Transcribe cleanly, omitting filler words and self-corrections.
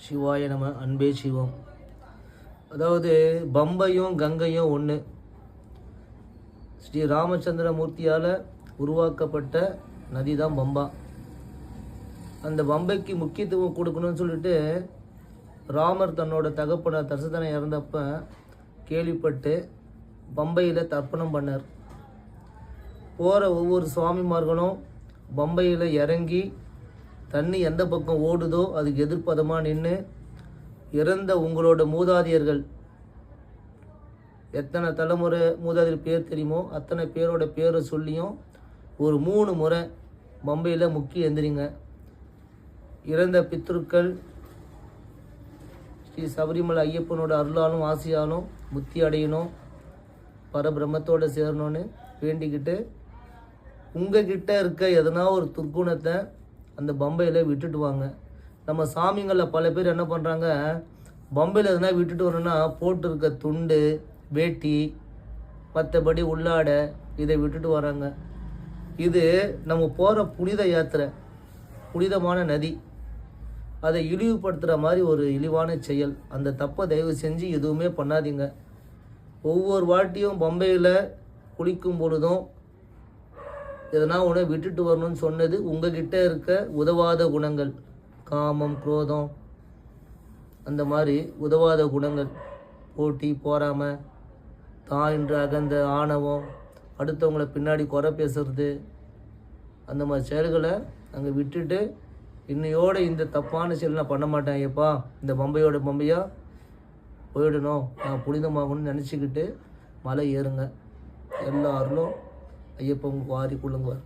சிவாய நம. அன்பே சிவம். அதாவது பம்பையும் கங்கையும் ஒன்று. ஸ்ரீ ராமச்சந்திரமூர்த்தியால் உருவாக்கப்பட்ட நதி தான் பம்பா. அந்த பம்பைக்கு முக்கியத்துவம் கொடுக்கணும்னு சொல்லிட்டு ராமர் தன்னோட தகப்பனை தசரதனை இறந்தப்ப கேள்விப்பட்டு பம்பையில் தர்ப்பணம் பண்ணார். போகிற ஒவ்வொரு சுவாமிமார்களும் பம்பையில் இறங்கி தண்ணி எந்த பக்கம் ஓடுதோ அதுக்கு எதிர்ப்பதமாக நின்று இறந்த உங்களோட மூதாதையர்கள் எத்தனை தலைமுறை மூதாதையர் பேர் தெரியுமோ அத்தனை பேரோட பேரை சொல்லியும் ஒரு 3 முறை பம்பையில் முக்கி எந்திரிங்க. இறந்த பித்ருக்கள் ஸ்ரீ சபரிமலை ஐயப்பனோட அருளாலும் ஆசையாலும் முக்தி அடையணும், பரபிரம்மத்தோடு சேரணும்னு வேண்டிக்கிட்டு உங்ககிட்ட இருக்க எதனா ஒரு துர்க்குணத்தை அந்த பம்பையில் விட்டுட்டு வாங்க. நம்ம சாமிங்களில் பல பேர் என்ன பண்ணுறாங்க, பம்பையில் எதனா விட்டுட்டு வரணும்னா போட்டு இருக்க துண்டு வேட்டி மற்றபடி உள்ளாடை இதை விட்டுட்டு வராங்க. இது நம்ம போகிற புனித யாத்திரை, புனிதமான நதி, அதை இழிவுபடுத்துகிற மாதிரி ஒரு இழிவான செயல். அந்த தப்பை தயவு செஞ்சு எதுவுமே பண்ணாதீங்க. ஒவ்வொரு வாட்டியும் பம்பையில் குளிக்கும் பொழுதும் எதனா உடனே விட்டுட்டு வரணும்னு சொன்னது உங்ககிட்ட இருக்க உதவாத குணங்கள், காமம் குரோதம் அந்த மாதிரி உதவாத குணங்கள், போட்டி பொறாமை, தான் என்று அகந்த ஆணவம், அடுத்தவங்களை பின்னாடி குறை பேசுறது, அந்த மாதிரி செயல்களை அங்கே விட்டுட்டு இன்னையோடு இந்த தப்பான செயல் நான் பண்ண மாட்டேன் ஐயப்பா, இந்த பம்பையோட பம்பையாக போயிடணும், நான் புனிதமாகணும்னு நினச்சிக்கிட்டு மலை ஏறுங்க. எல்லா அருளும் ஐயப்பன் வாரி கொள்ளுங்குவார்.